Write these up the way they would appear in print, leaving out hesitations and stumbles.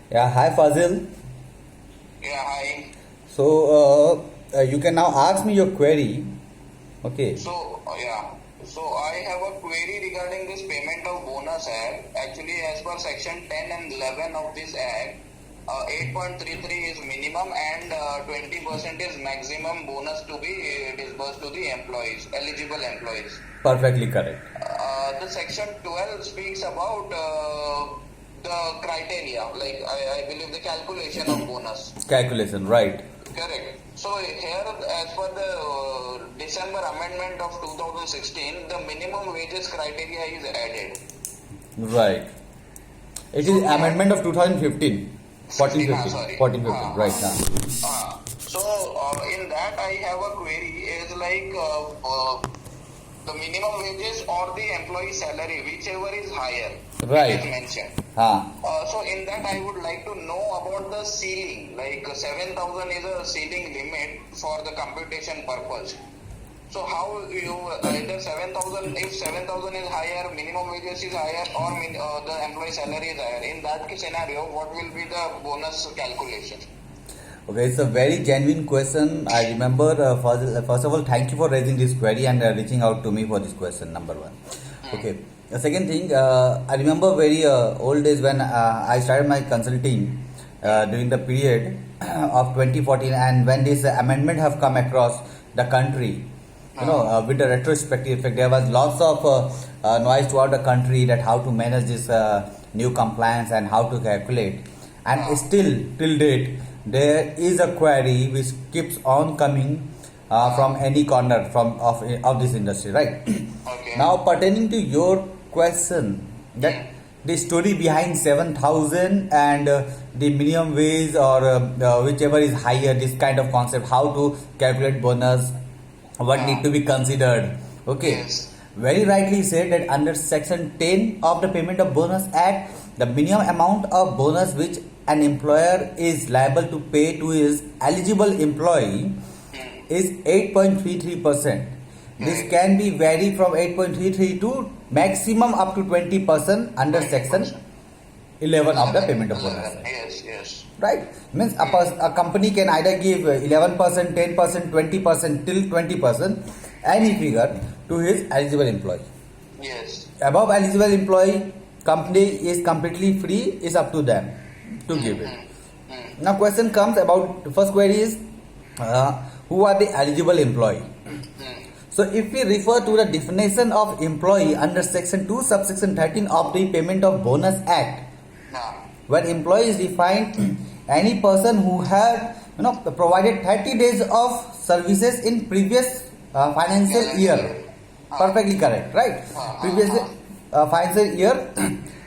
Yeah, hi Fazil. Yeah, hi. So you can now ask me your query. Okay. So I have a query regarding this payment of bonus act. Actually, as per section 10 and 11 of this act, 8.33 is minimum and 20% is maximum bonus to be disbursed to the employees, eligible employees. Perfectly correct. The section 12 speaks about the criteria, like I believe the calculation of bonus. Calculation, right. Correct. So here, as per the December amendment of 2016, the minimum wages criteria is added. Right. It is amendment of 2015. 1415. 1415, right now. So in that I have a query is like the minimum wages or the employee salary, whichever is higher. Right. Is mentioned. So in that I would like to know about the ceiling, like 7,000 is a ceiling limit for the computation purpose. So how you either 7,000, if 7,000 is higher, minimum wages is higher, or the employee salary is higher. In that scenario, what will be the bonus calculation? Okay, it's a very genuine question. I remember, first of all, thank you for raising this query and reaching out to me for this question, number one. Okay. The second thing, I remember very old days when I started my consulting during the period of 2014, and when this amendment have come across the country, with the retrospective effect, there was lots of noise throughout the country that how to manage this new compliance and how to calculate. And still, till date, there is a query which keeps on coming from any corner of this industry, right? Okay. Now, pertaining to your question, that the story behind 7,000 and the minimum wage or whichever is higher, this kind of concept, how to calculate bonus, what need to be considered. Okay. Yes. Very rightly said that under section 10 of the Payment of Bonus Act, the minimum amount of bonus which an employer is liable to pay to his eligible employee is 8.33%. This can be vary from 8.33 to maximum up to 20% under section 11 of the Payment of Bonus Act. Yes. Right? Means a company can either give 11%, 10%, 20% till 20%, any figure to his eligible employee. Yes. Above eligible employee, company is completely free, is up to them to give it. Now question comes about, the first query is who are the eligible employee? So if we refer to the definition of employee under section 2 subsection 13 of the Payment of Bonus Act, where employee is defined any person who had provided 30 days of services in previous financial year. Perfectly correct, right? Previous financial year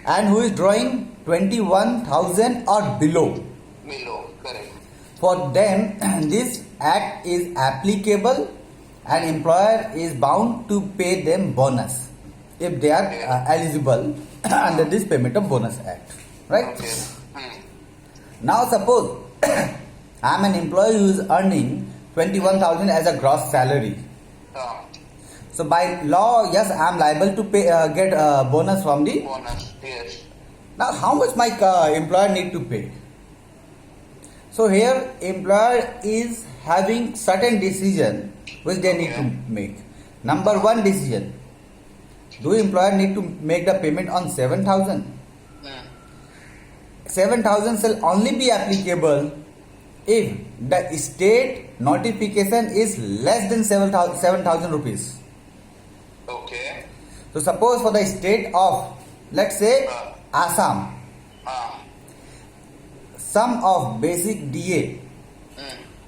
and who is drawing 21,000 or below. Below, correct. For them, this act is applicable and employer is bound to pay them bonus if they are eligible under this Payment of Bonus Act, right? Okay. Now suppose I am an employee who is earning 21,000 as a gross salary. So by law, yes, I am liable to pay get a bonus from the bonus. Yes. Now how much my employer need to pay? So here employer is having certain decision which they need to make. Number one decision, do employer need to make the payment on 7,000? 7,000 shall only be applicable if the state notification is less than 7,000 rupees. Okay. So suppose for the state of, let's say, Assam, sum of basic DA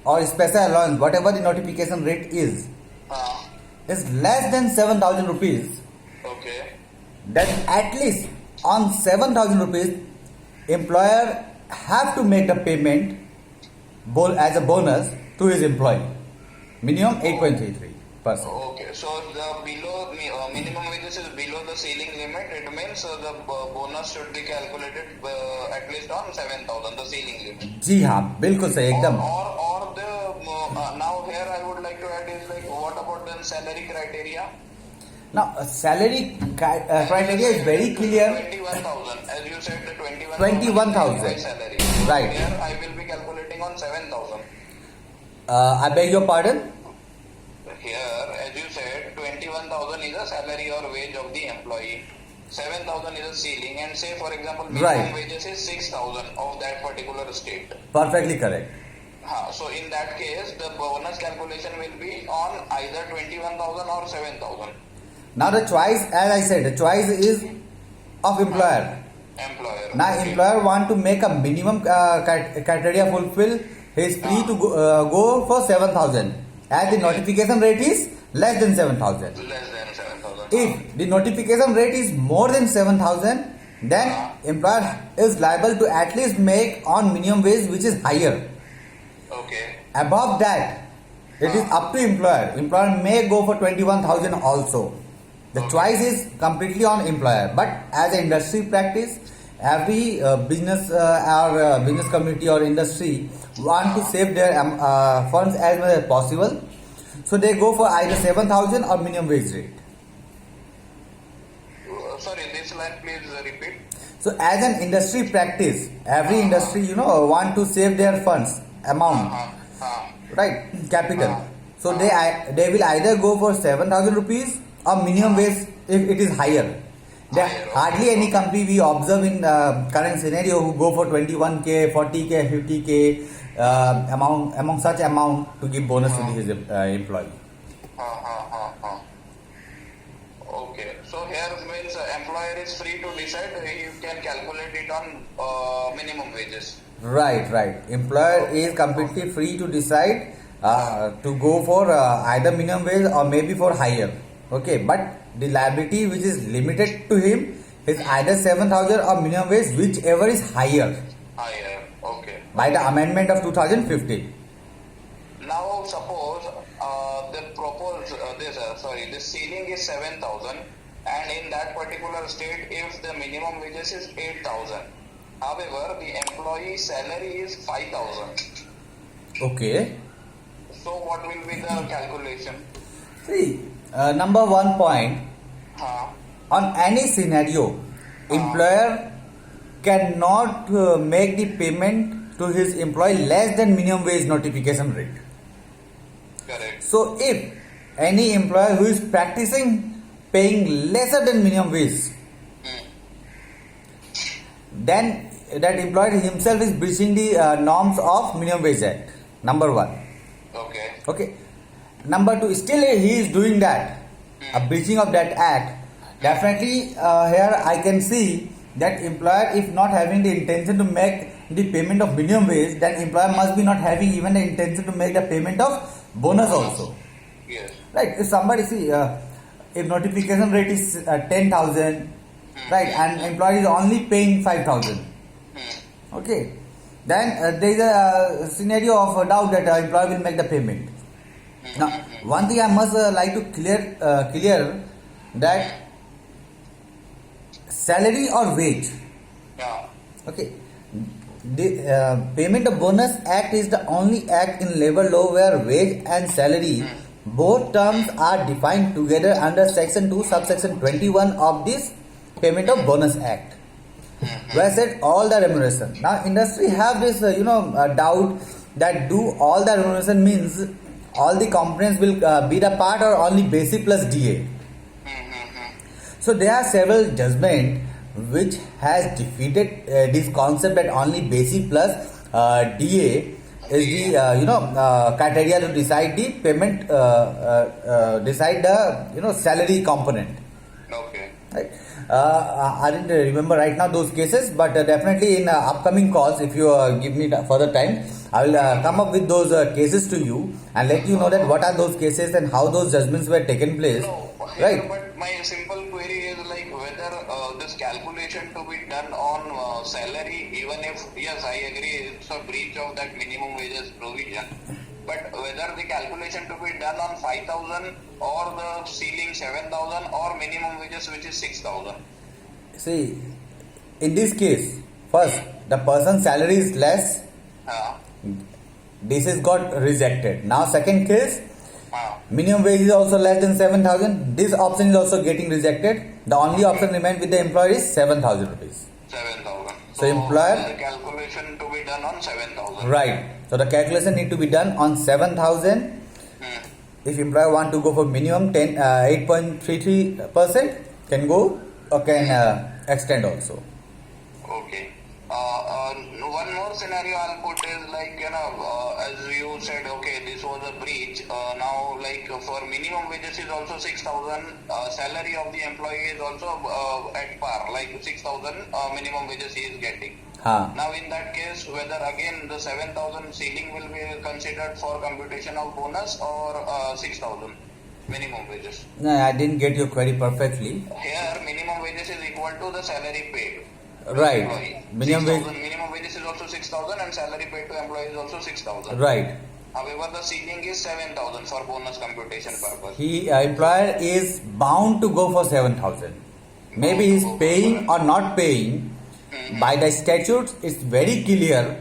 or special allowance, whatever the notification rate is less than 7,000 rupees. Okay. Then at least on 7,000 rupees, employer have to make the payment as a bonus to his employee. Minimum 8.33%. Okay, so the below minimum wages is below the ceiling limit. It means the bonus should be calculated at least on 7,000, the ceiling limit. जी हाँ, बिल्कुल सही एकदम. Or the now here I would like to add is like what about the salary criteria? Now salary criteria is very clear. 21,000, as you said, the 21,000. salary. Right. Here I will be calculating on 7,000. I beg your pardon? Here, as you said, 21,000 is a salary or wage of the employee. 7,000 is a ceiling, and say for example minimum Right. wages is 6,000 of that particular state. Perfectly correct. So in that case, the bonus calculation will be on either 21,000 or 7,000. Now the choice, as I said, the choice is of employer. Employer. Now Okay. employer want to make a minimum criteria fulfill, he is free to go for 7,000. As the notification rate is less than 7,000. Less than 7,000. If the notification rate is more than 7,000, then employer is liable to at least make on minimum wage which is higher. Okay. Above that, it is up to employer. Employer may go for 21,000 also. The choice is completely on employer. But as an industry practice, every business or business community or industry want to save their funds as much as possible. So they go for either 7,000 or minimum wage rate. Sorry, this line please repeat. So as an industry practice, every industry want to save their funds amount, right, capital. So they will either go for 7,000 rupees or minimum wage if it is higher. There hardly any company we observe in current scenario who go for 21k, 40k, 50k among such amount to give bonus to his employee. Okay, so here means employer is free to decide. He can calculate it on minimum wages. Right. Employer is completely free to decide to go for either minimum wage or maybe for higher. Okay, but the liability which is limited to him is either 7,000 or minimum wage, whichever is higher. Higher, okay. By the amendment of 2015. Now suppose they propose this ceiling is 7,000, and in that particular state, if the minimum wages is 8,000, however the employee salary is 5,000. Okay. So what will be the calculation? See, number one point, on any scenario, employer cannot make the payment to his employee less than minimum wage notification rate. Correct. So if any employer who is practicing paying lesser than minimum wage, then that employer himself is breaching the norms of minimum wage act. Number one. Okay. Number two, still he is doing that, a breaching of that act. Definitely here I can see that employer, if not having the intention to make the payment of minimum wage, then employer must be not having even the intention to make the payment of bonus also. Yes. Right. If somebody see, if notification rate is 10,000, right, and employer is only paying 5,000. Okay. Then there is a scenario of doubt that employer will make the payment. Now, one thing I must like to clear that salary or wage. Yeah. Okay. The Payment of Bonus Act is the only act in labor law where wage and salary, both terms are defined together under section 2 subsection 21 of this Payment of Bonus Act, where said all the remuneration. Now industry have this doubt that do all the remuneration means all the components will be the part or only basic plus DA. So there are several judgments which has defeated this concept that only basic plus DA is the criteria to decide the payment, decide the salary component. Okay. Right. I didn't remember right now those cases, but definitely in upcoming calls, if you give me further time, I will come up with those cases to you and let you know that what are those cases and how those judgments were taken place. No, Right. But my simple query is like whether this calculation to be done on salary, even if, yes, I agree, it's a breach of that minimum wages provision, but whether the calculation to be done on 5,000 or the ceiling 7,000 or minimum wages which is 6,000. See, in this case, first, the person's salary is less. This is got rejected. Now, second case, minimum wage is also less than 7,000. This option is also getting rejected. The only option remains with the employer is 7,000 rupees. 7,000. So employer, the calculation to be done on 7,000. right. So the calculation need to be done on 7,000. If employer want to go for minimum 8.33%, can go or can extend also. Okay. One more scenario I'll put is like, as you said, okay, this was a breach. Now, like for minimum wages is also 6,000. Salary of the employee is also at par, like 6,000 minimum wages he is getting. Now, in that case, whether again the 7,000 ceiling will be considered for computation of bonus or 6,000 minimum wages. No, I didn't get your query perfectly. Here, minimum wages is equal to the salary paid. Right. Minimum wages is also 6,000 and salary paid to employee is also 6,000. Right. However, the ceiling is 7,000 for bonus computation purpose. Employer is bound to go for 7,000. Maybe he's paying or not paying. By the statutes, it's very clear.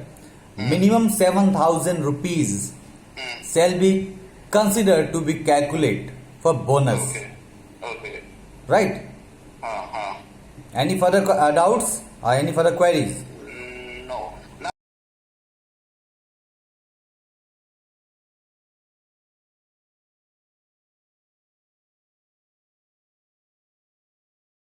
Minimum 7,000 rupees shall be considered to be calculated for bonus. Okay. Right? Any further doubts or any further queries?